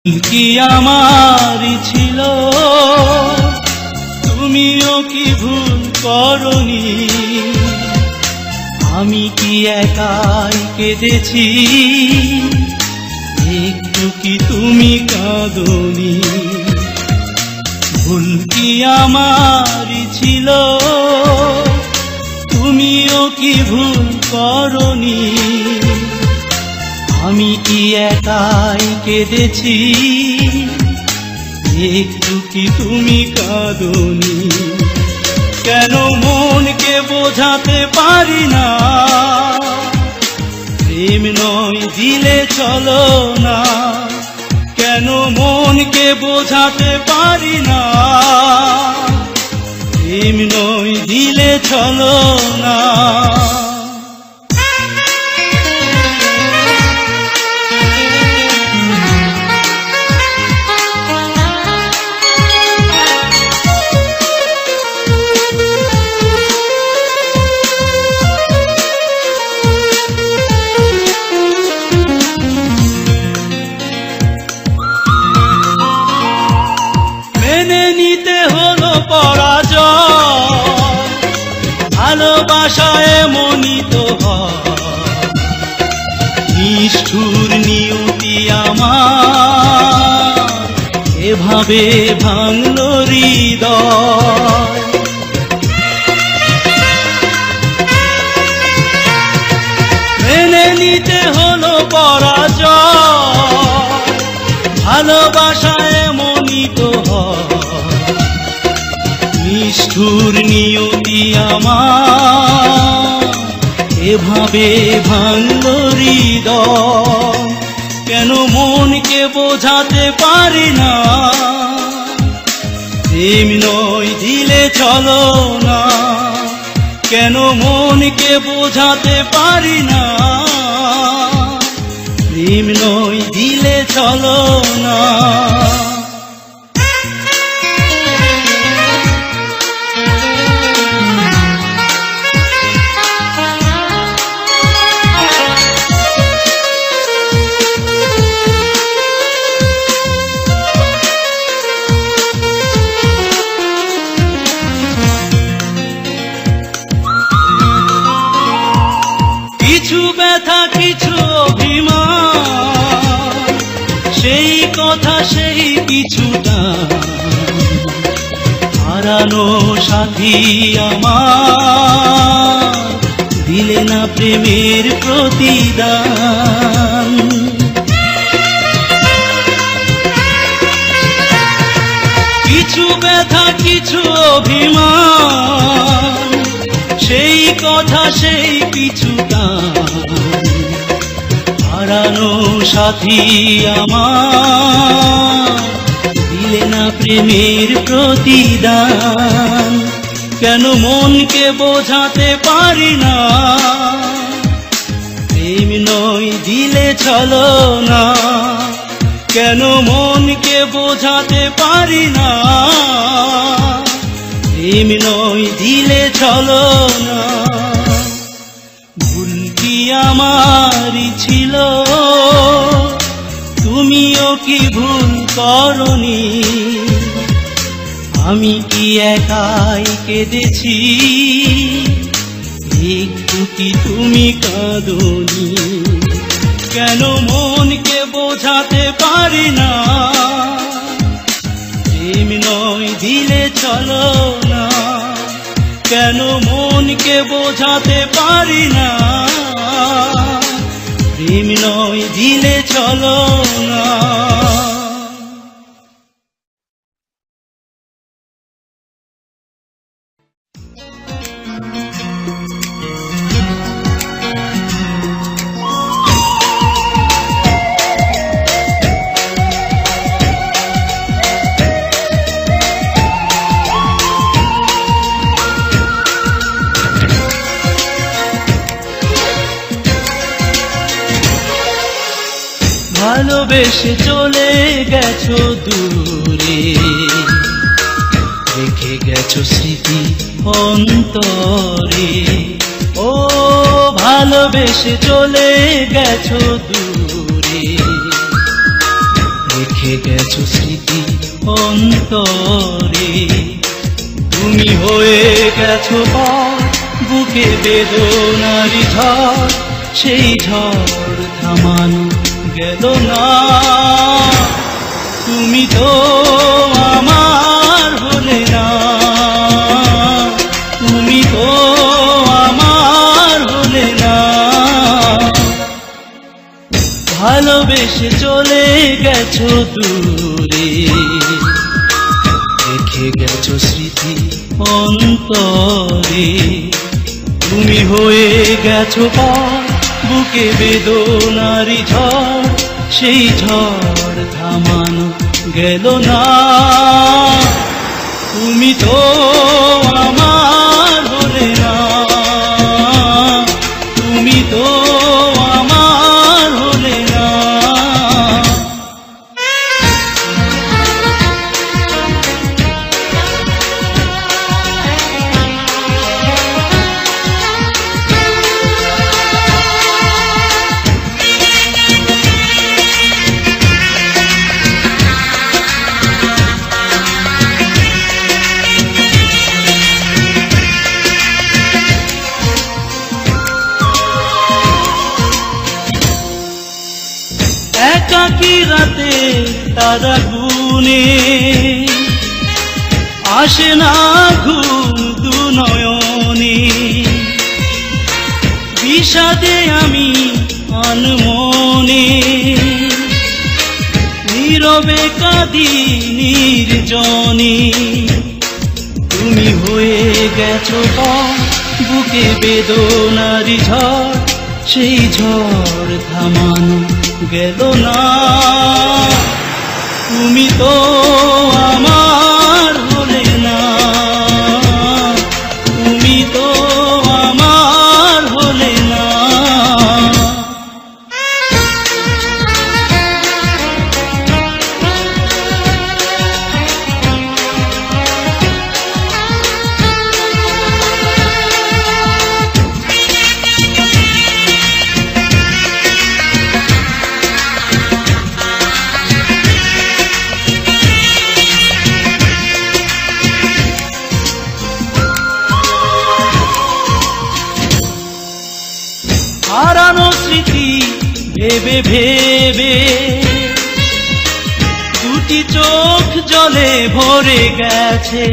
কি আমারই ছিল, তুমিও কি ভুল করনি? আমি কি একাই কেঁদেছি, একটু কি তুমি কাঁদনি? ভুল কি আমারই ছিল, তুমিও কি ভুল করনি? আমি কি একাই কেঁদেছি, একটু কি তুমি কাঁদনি? কেন মনকে বোঝাতে পারি না, প্রেম নয় দিলে চলো না? কেন মনকে বোঝাতে পারি না, প্রেম নয় দিলে চলো না? ভালোবাসায় এমনই তো হয়, নিষ্ঠুর নিয়তি আমার এভাবে ভাঙলো হৃদয়। মেনে নিতে হলো পরাজয়, ভালোবাসায় এমনই তো হয়, নিষ্ঠুর নিয়তি আমার এভাবে ভাঙলো হৃদয়। কেন মনকে বোঝাতে পারি না, প্রেম নয় দিলে চলো না? কেন মনকে বোঝাতে পারি না, প্রেম নয় দিলে চলো না? কিছু ব্যথা কিছু অভিমান, সেই কথা সেই কিছুটা হারানো সাথী আমার দিলে না প্রেমের প্রতিদান। কিছু ব্যথা কিছু অভিমান, সেই কথা সেই কিছুটা হারানো সাথী আমার দিলে না প্রেমের প্রতিদান। কেন মনকে বোঝাতে পারি না, প্রেম নয় দিলে চলো না? কেন মনকে বোঝাতে পারি না, প্রেম নয় দিলে চলো না? ভুল কি আমারই ছিল, তুমিও কি ভুল করনি? আমি কি একাই কেঁদেছি, একটু কি তুমি কাঁদনি? কেন মনকে বোঝাতে পারি না, প্রেম নয় দিলে চলো না? কেন মনকে বোঝাতে পারি না, প্রেম নয় দিলে চলো না? ভালোবেসে চলে গেছো দূরে, রেখে গেছো স্মৃতি অন্তরে। ও ভালোবেসে চলে গেছো দূরে, রেখে রেখে গেছো স্মৃতি অন্তরে। তুমি হয়ে গেছো পথ, বুকে বেদনারি ঝড়, সেই ঝড় থামানো গেল না। তুমি তো আমার হলে না, তুমি তো আমার হলে না। ভালোবেসে চলে গেছো দূরে, রেখে গেছো স্মৃতি অন্তরে। তুমি হয়ে গেছো পথ, বুকে বেদনারি ঝড়, সেই ঝড় থামানো গেল না। তুমি তো আমার হলে না, তুমি তো আমার হলে না। একাকী রাতে তারা গুনে আসে না ঘুম দু নয়নে। বিষাদে আমি আনমনে, নীরবে কাঁদি নির্জনে। তুমি হয়ে গেছো পথ, বুকে বেদনারি ঝড়, সেই ঝড় থামানো গেল না। তুমি তো আমার হলে না, তুমি তো আমার হলে না। হারানো স্মৃতি ভেবে ভেবে দুটি চোখ জলে ভরে গেছে।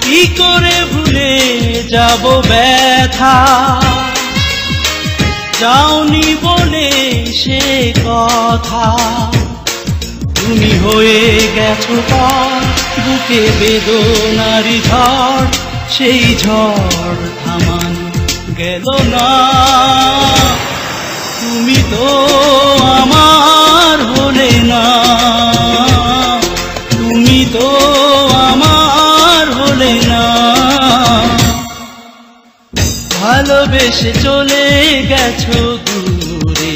কি করে ভুলে যাব ব্যথা, যাওনি বলে সে কথা। তুমি হয়ে গেছো পথ, বুকে বেদনারি ঝড়, সেই ঝড় থামানো গেল না। তুমি তো আমার হলে না, তুমি তো আমার হলে না। ভালোবেসে চলে গেছো দূরে,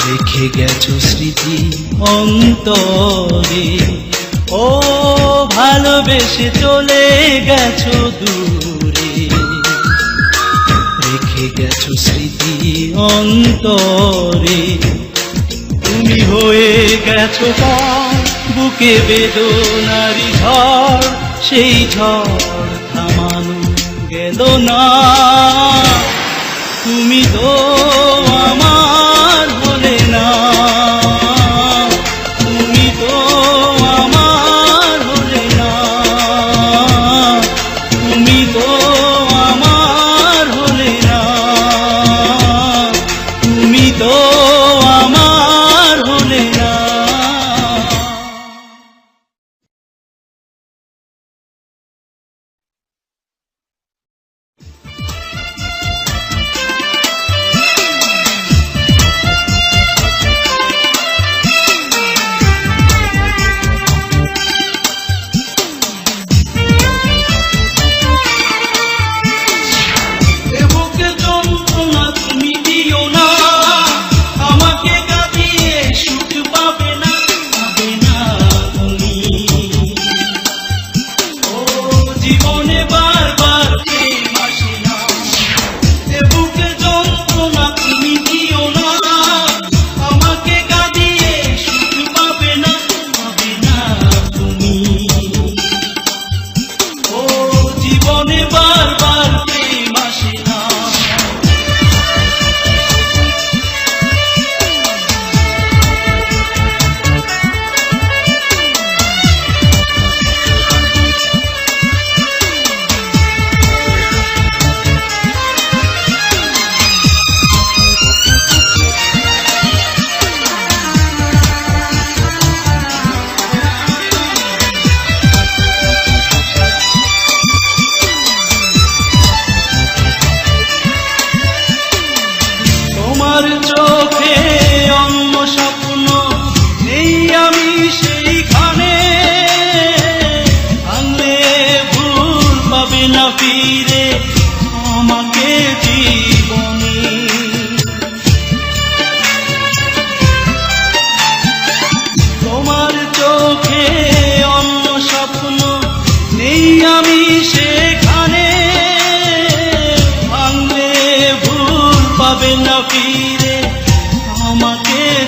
রেখে গেছো স্মৃতি অন্তরে। ও ভালোবেসে চলে গেছো দূরে, রেখে গেছো স্মৃতি অন্তরে। তুমি হয়ে গেছো পথ, বুকে বেদনারি ঝড়, সেই ঝড় থামানো গেল না। তুমি তো আমার হলে না, তুমি তো আমার হলে না, তুমি তো আমার হলে না, তুমি তো আমার হলে না।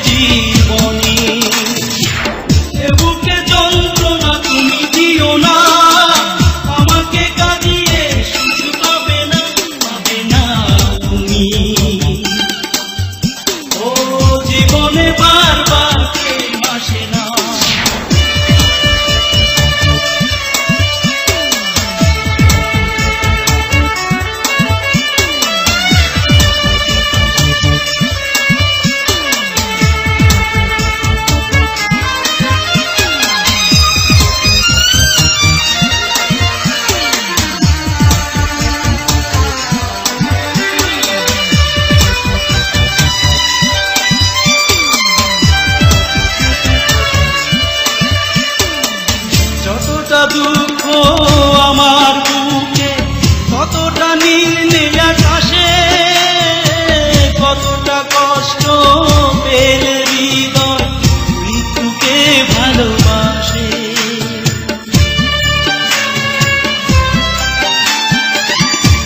জীবনী। এ বুকে যন্ত্রণা তুমি দিও না, আমাকে কাঁদিয়ে সুখ পাবে না তুমি। ও জীবনে বারবার প্রেম আসে না। যতটা দুঃখ আমার বুকে, কতটা নীল আকাশে, কতটা কষ্ট পেলে হৃদয় মৃত্যুকে ভালোবাসে।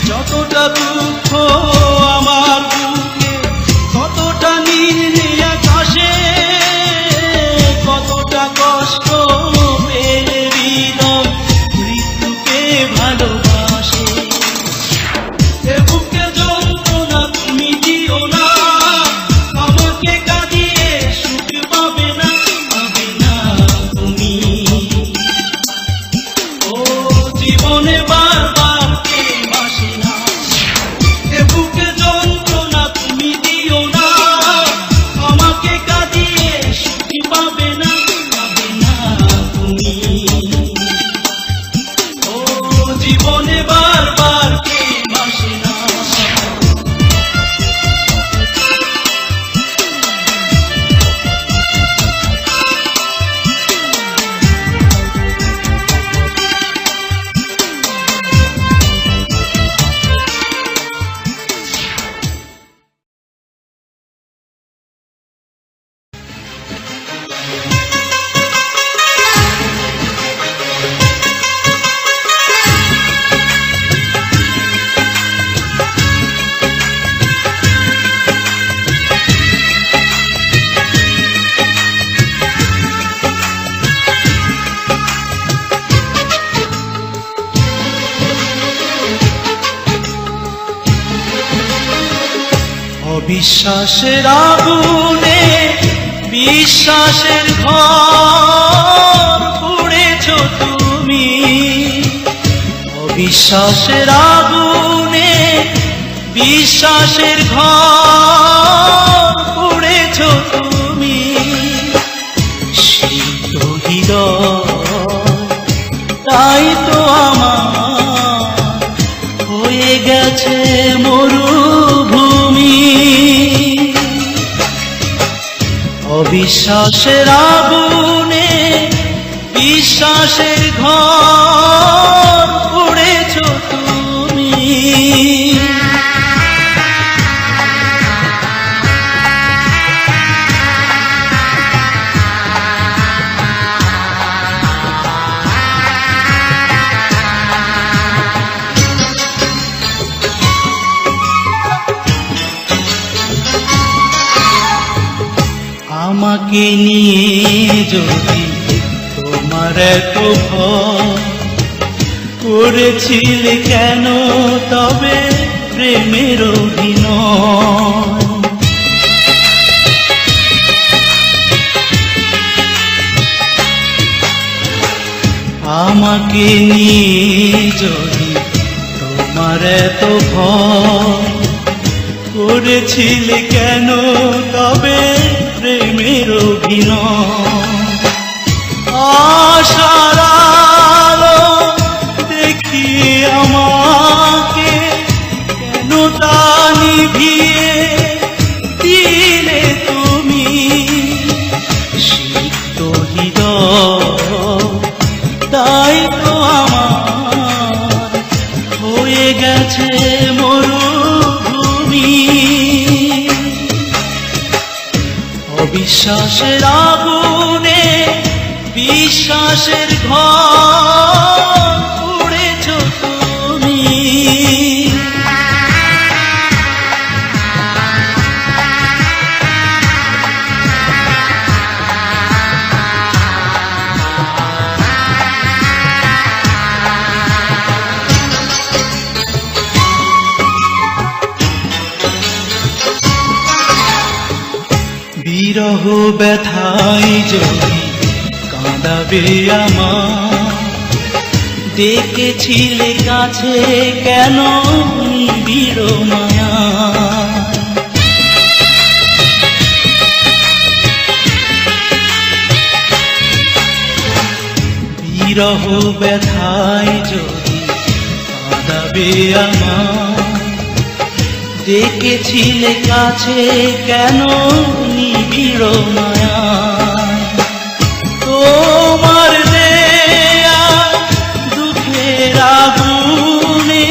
যতটা দুঃখ আমার বুকে, কতটা নীল আকাশে, কতটা কষ্ট পেলে হৃদয় মৃত্যুকে ভালোবাসে। এ বুকে যন্ত্রণা তুমি দিও না, আমাকে কাঁদিয়ে সুখ পাবে না তুমি। ও জীবনে বারবার প্রেম আসে না। এ বুকে যন্ত্রণা তুমি দিও না, আমাকে কাঁদিয়ে সুখ পাবে না তুমি। ও জীবনে বারবার প্রেম আসে না। অবিশ্বাসের আগুনে বিশ্বাসের ঘর পুড়েছ তুমি। অবিশ্বাসের আগুনে বিশ্বাসের ঘর পুড়েছ তুমি। সিদ্ধ হৃদয় তাই তো আমার হয়ে গেছে মরুভূমি। অবিশ্বাসের আগুনে বিশ্বাসের ঘর পুড়েছ তুমি। আমাকে নিয়ে যদি তোমার এত ভয় করেছিলে কেন তবে প্রেমের অভিনয়? আমাকে নিয়ে যদি তোমার এত ভয় করেছিলে কেন তবে প্রেমের অভিনয়? আশার আলো দেখিয়ে আমাকে কেন তা নিভিয়ে দিলে তুমি। সিক্ত হৃদয় তাই তো আমার হয়ে গেছে মরুভূমি। অবিশ্বাসের আগুনে বিশ্বাসের ঘর পুড়েছ তুমি। ব্যথায় যদি কাঁদাবে আমার, ডেকেছিলে কাছে কেন নিবিড় মায়া। বিরহ ব্যথায় যদি কাঁদাবে আমার, ডেকেছিলে কাছে কেন নিবিড় মায়া। তোমার দেয়া দুঃখের আগুনে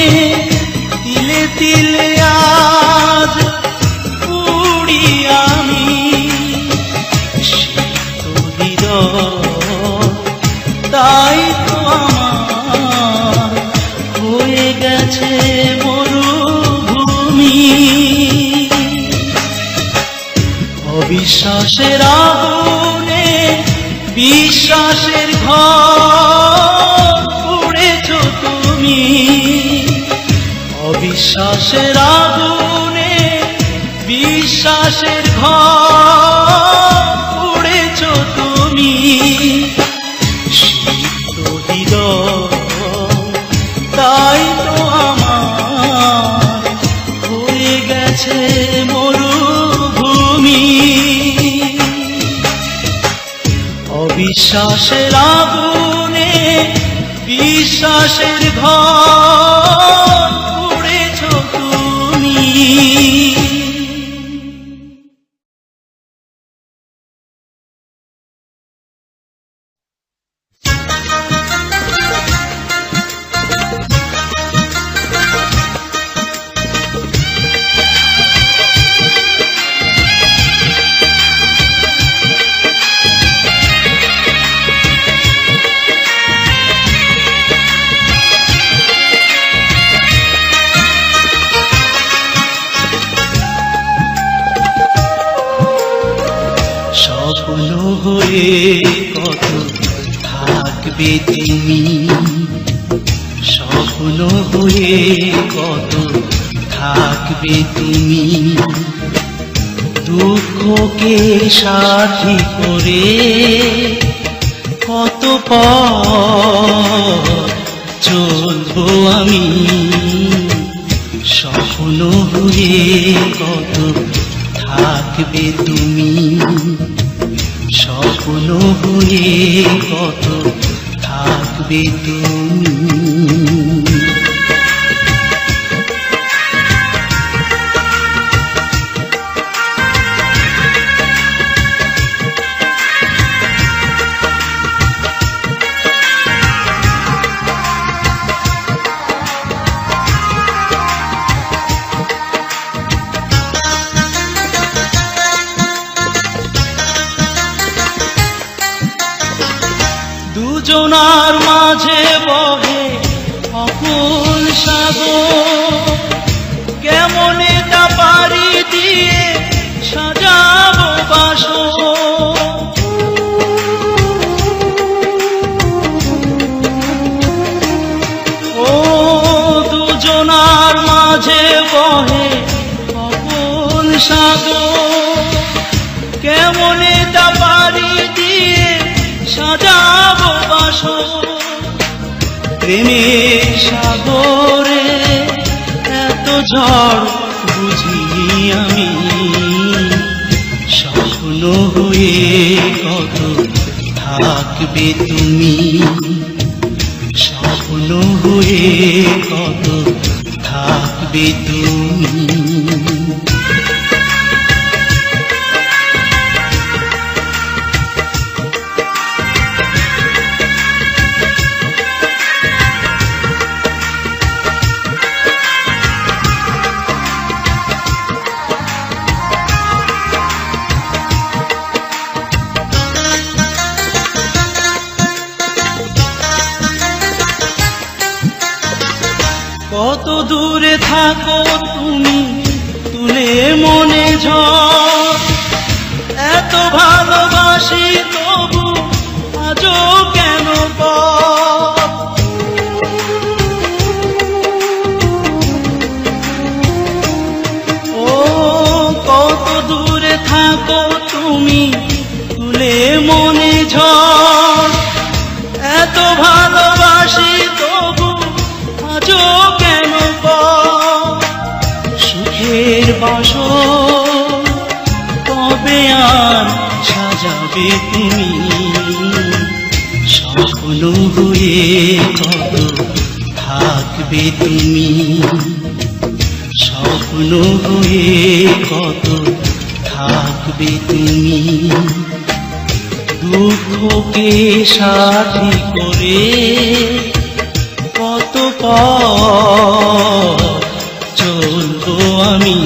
তিলে তিলে আজ পুড়ি আমি, সিক্ত হৃদয় তাই তো আমার হয়ে গেছে মরুভূমি। অবিশ্বাসের আগুনে বিশ্বাসের ঘর পুড়েছ তুমি, অবিশ্বাসের আগুনে বিশ্বাসের ঘর পুড়েছ তুমি। সিক্ত হৃদয় তাই তো আমার হয়ে গেছে মরুভূমি। অবিশ্বাসের আগুনে বিশ্বাসের ঘর পুড়েছ তুমি। স্বপ্ন হয়ে কত থাকবে তুমি, স্বপ্ন হয়ে কত থাকবে তুমি। দুঃখকে সাথী করে কত পথ চলবো আমি, স্বপ্ন হয়ে কত থাকবে তুমি, স্বপ্ন হয়ে কত থাকবে তুমি। দুজনার মাঝে বহে অকুল সাগর, কেমনে তা পাড়ি দিয়ে সাজাবো বাসর। ও দুজনার মাঝে বহে অকুল সাগর, কেমনে তা পাড়ি দিয়ে সাজাবো বাসর। প্রেমের সাগরে এত ঝড় বুঝিনি আমি, স্বপ্ন হয়ে কত থাকবে তুমি, স্বপ্ন হয়ে কত থাকবে তুমি। কত দূরে থাকো তুমি তুলে মনে ঝড়, এত ভালোবাসি তবু আজও কেন পথ। ও কত দূরে থাকো তুমি থাকবে তুমি, স্বপ্ন হয়ে কত থাকবে তুমি, স্বপ্ন হয়ে কত থাকবে তুমি। দুঃখকে সাথী করে কত পথ চলবো আমি।